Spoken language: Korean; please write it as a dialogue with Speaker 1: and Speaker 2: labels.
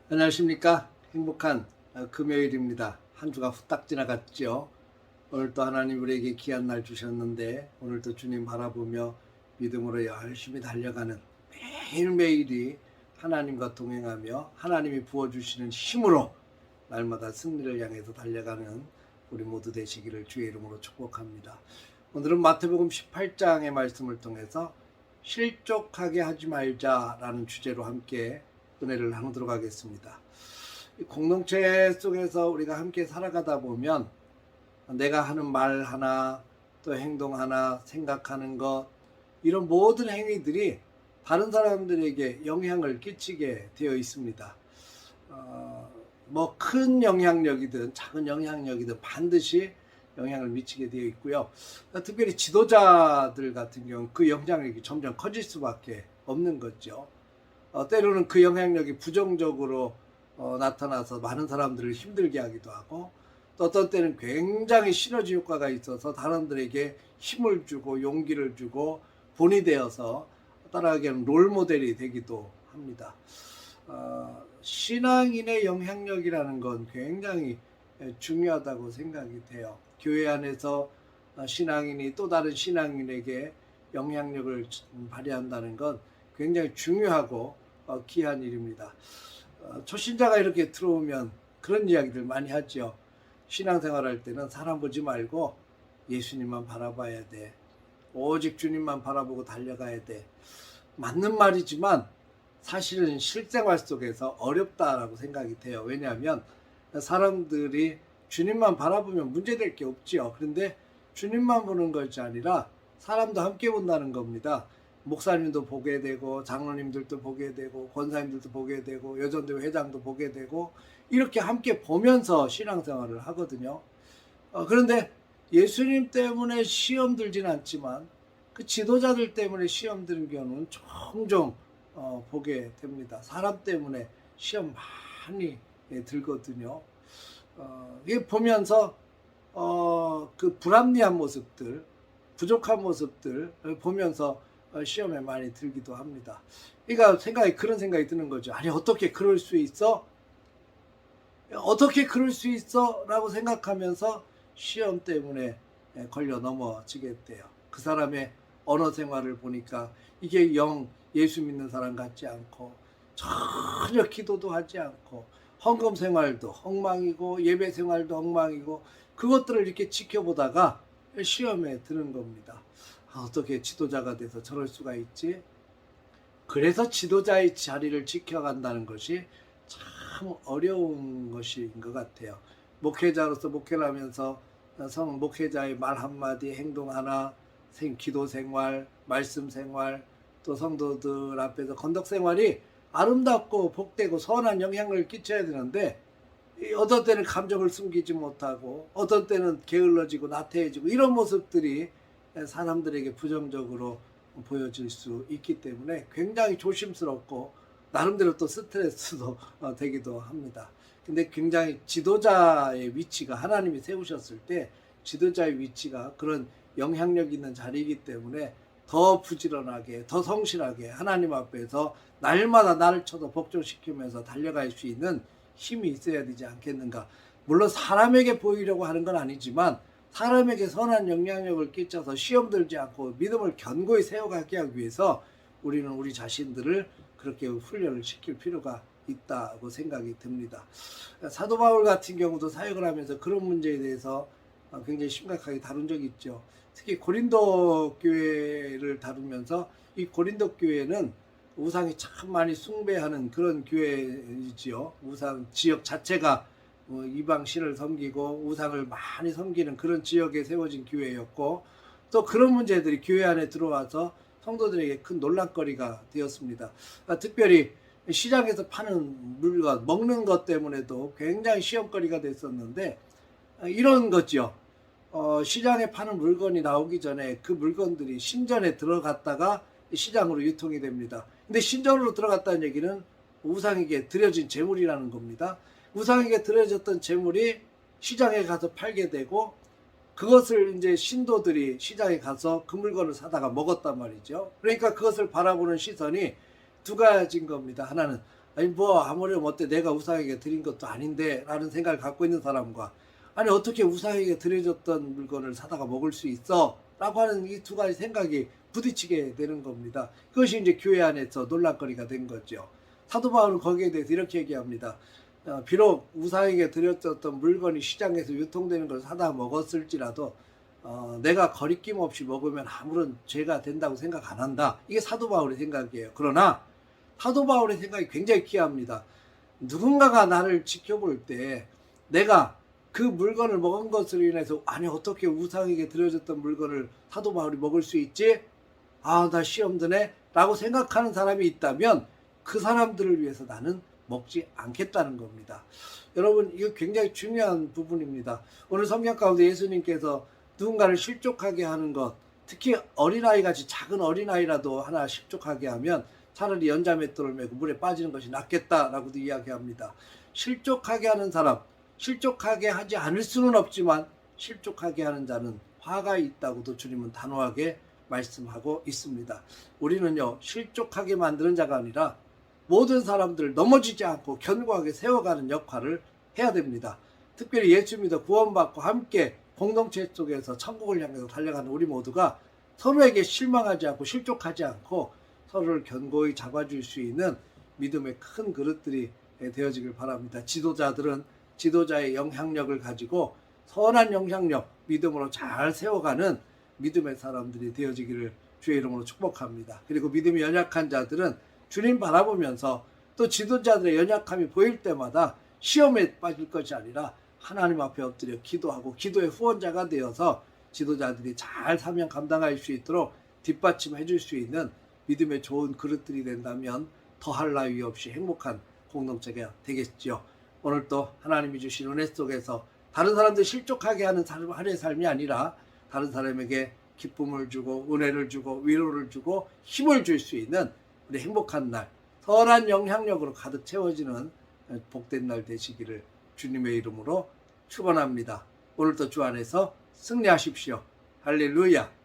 Speaker 1: 안녕하십니까. 행복한 금요일입니다. 한 주가 후딱 지나갔죠. 오늘도 하나님 우리에게 귀한 날 주셨는데 오늘도 주님 바라보며 믿음으로 열심히 달려가는 매일매일이 하나님과 동행하며 하나님이 부어주시는 힘으로 날마다 승리를 향해서 달려가는 우리 모두 되시기를 주의 이름으로 축복합니다. 오늘은 마태복음 18장의 말씀을 통해서 실족하게 하지 말자라는 주제로 함께 은혜를 나누도록 하겠습니다. 공동체 속에서 우리가 함께 살아가다 보면 내가 하는 말 하나, 또 행동 하나, 생각하는 것, 이런 모든 행위들이 다른 사람들에게 영향을 끼치게 되어 있습니다. 뭐 큰 영향력이든 작은 영향력이든 반드시 영향을 미치게 되어 있고요. 특별히 지도자들 같은 경우 그 영향력이 점점 커질 수밖에 없는 거죠. 때로는 그 영향력이 부정적으로 나타나서 많은 사람들을 힘들게 하기도 하고, 또 어떤 때는 굉장히 시너지 효과가 있어서 사람들에게 힘을 주고 용기를 주고 본이 되어서 따라가게 하는 롤모델이 되기도 합니다. 신앙인의 영향력이라는 건 굉장히 중요하다고 생각이 돼요. 교회 안에서 신앙인이 또 다른 신앙인에게 영향력을 발휘한다는 건 굉장히 중요하고 귀한 일입니다. 초신자가 이렇게 들어오면 그런 이야기들 많이 하죠. 신앙생활 할 때는 사람 보지 말고 예수님만 바라봐야 돼. 오직 주님만 바라보고 달려가야 돼. 맞는 말이지만 사실은 실생활 속에서 어렵다라고 생각이 돼요. 왜냐하면 사람들이 주님만 바라보면 문제될 게 없지요. 그런데 주님만 보는 것이 아니라 사람도 함께 본다는 겁니다. 목사님도 보게 되고 장로님들도 보게 되고 권사님들도 보게 되고 여전대회 회장도 보게 되고 이렇게 함께 보면서 신앙생활을 하거든요. 그런데 예수님 때문에 시험 들진 않지만 그 지도자들 때문에 시험 드는 경우는 종종 보게 됩니다. 사람 때문에 시험 많이 들거든요. 이게 보면서 그 불합리한 모습들, 부족한 모습들 보면서 시험에 많이 들기도 합니다. 그러니까 그런 생각이 드는 거죠. 아니 어떻게 그럴 수 있어? 어떻게 그럴 수 있어? 라고 생각하면서 시험 때문에 걸려 넘어지게 돼요. 그 사람의 언어 생활을 보니까 이게 영 예수 믿는 사람 같지 않고 전혀 기도도 하지 않고 헌금 생활도 엉망이고 예배 생활도 엉망이고 그것들을 이렇게 지켜보다가 시험에 드는 겁니다. 어떻게 지도자가 돼서 저럴 수가 있지? 그래서 지도자의 자리를 지켜간다는 것이 참 어려운 것인 것 같아요. 목회자로서 목회를 하면서 목회자의 말 한마디, 행동 하나, 기도 생활, 말씀 생활, 또 성도들 앞에서 건덕 생활이 아름답고 복되고 선한 영향을 끼쳐야 되는데 어떤 때는 감정을 숨기지 못하고 어떤 때는 게을러지고 나태해지고 이런 모습들이 사람들에게 부정적으로 보여질 수 있기 때문에 굉장히 조심스럽고 나름대로 또 스트레스도 되기도 합니다. 근데 굉장히 지도자의 위치가 하나님이 세우셨을 때 지도자의 위치가 그런 영향력 있는 자리이기 때문에 더 부지런하게 더 성실하게 하나님 앞에서 날마다 나를 쳐서 복종시키면서 달려갈 수 있는 힘이 있어야 되지 않겠는가. 물론 사람에게 보이려고 하는 건 아니지만 사람에게 선한 영향력을 끼쳐서 시험 들지 않고 믿음을 견고히 세워가게 하기 위해서 우리는 우리 자신들을 그렇게 훈련을 시킬 필요가 있다고 생각이 듭니다. 사도 바울 같은 경우도 사역을 하면서 그런 문제에 대해서 굉장히 심각하게 다룬 적이 있죠. 특히 고린도 교회를 다루면서 이 고린도 교회는 우상이 참 많이 숭배하는 그런 교회이지요. 우상 지역 자체가 이방 신을 섬기고 우상을 많이 섬기는 그런 지역에 세워진 교회였고 또 그런 문제들이 교회 안에 들어와서 성도들에게 큰 논란거리가 되었습니다. 특별히 시장에서 파는 물건, 먹는 것 때문에도 굉장히 시험거리가 됐었는데 이런 거죠. 시장에 파는 물건이 나오기 전에 그 물건들이 신전에 들어갔다가 시장으로 유통이 됩니다. 근데 신전으로 들어갔다는 얘기는 우상에게 드려진 재물이라는 겁니다. 우상에게 드려졌던 재물이 시장에 가서 팔게 되고 그것을 이제 신도들이 시장에 가서 그 물건을 사다가 먹었단 말이죠. 그러니까 그것을 바라보는 시선이 두 가지인 겁니다. 하나는 아니 뭐 아무렴 어때 내가 우상에게 드린 것도 아닌데 라는 생각을 갖고 있는 사람과 아니 어떻게 우상에게 드려졌던 물건을 사다가 먹을 수 있어 라고 하는 이 두 가지 생각이 부딪히게 되는 겁니다. 그것이 이제 교회 안에서 논란거리가 된 거죠. 사도 바울은 거기에 대해서 이렇게 얘기합니다. 비록 우상에게 드렸던 물건이 시장에서 유통되는 걸 사다 먹었을지라도 내가 거리낌 없이 먹으면 아무런 죄가 된다고 생각 안 한다. 이게 사도 바울의 생각이에요. 그러나 사도 바울의 생각이 굉장히 귀합니다. 누군가가 나를 지켜볼 때 내가 그 물건을 먹은 것으로 인해서 아니 어떻게 우상에게 드려졌던 물건을 사도 바울이 먹을 수 있지? 아, 나 시험 드네? 라고 생각하는 사람이 있다면 그 사람들을 위해서 나는 먹지 않겠다는 겁니다. 여러분 이거 굉장히 중요한 부분입니다. 오늘 성경 가운데 예수님께서 누군가를 실족하게 하는 것, 특히 어린아이같이 작은 어린아이라도 하나 실족하게 하면 차라리 연자맷돌을 메고 물에 빠지는 것이 낫겠다라고도 이야기합니다. 실족하게 하는 사람, 실족하게 하지 않을 수는 없지만 실족하게 하는 자는 화가 있다고도 주님은 단호하게 말씀하고 있습니다. 우리는요 실족하게 만드는 자가 아니라 모든 사람들을 넘어지지 않고 견고하게 세워가는 역할을 해야 됩니다. 특별히 예수 믿어 구원받고 함께 공동체 속에서 천국을 향해서 달려가는 우리 모두가 서로에게 실망하지 않고 실족하지 않고 서로를 견고히 잡아줄 수 있는 믿음의 큰 그릇들이 되어지길 바랍니다. 지도자들은 지도자의 영향력을 가지고 선한 영향력, 믿음으로 잘 세워가는 믿음의 사람들이 되어지기를 주의 이름으로 축복합니다. 그리고 믿음이 연약한 자들은 주님 바라보면서 또 지도자들의 연약함이 보일 때마다 시험에 빠질 것이 아니라 하나님 앞에 엎드려 기도하고 기도의 후원자가 되어서 지도자들이 잘 사명 감당할 수 있도록 뒷받침해 줄 수 있는 믿음의 좋은 그릇들이 된다면 더할 나위 없이 행복한 공동체가 되겠죠. 오늘 또 하나님이 주신 은혜 속에서 다른 사람들 실족하게 하는 하루의 삶이 아니라 다른 사람에게 기쁨을 주고 은혜를 주고 위로를 주고 힘을 줄 수 있는 우리 행복한 날, 선한 영향력으로 가득 채워지는 복된 날 되시기를 주님의 이름으로 축원합니다. 오늘도 주 안에서 승리하십시오. 할렐루야.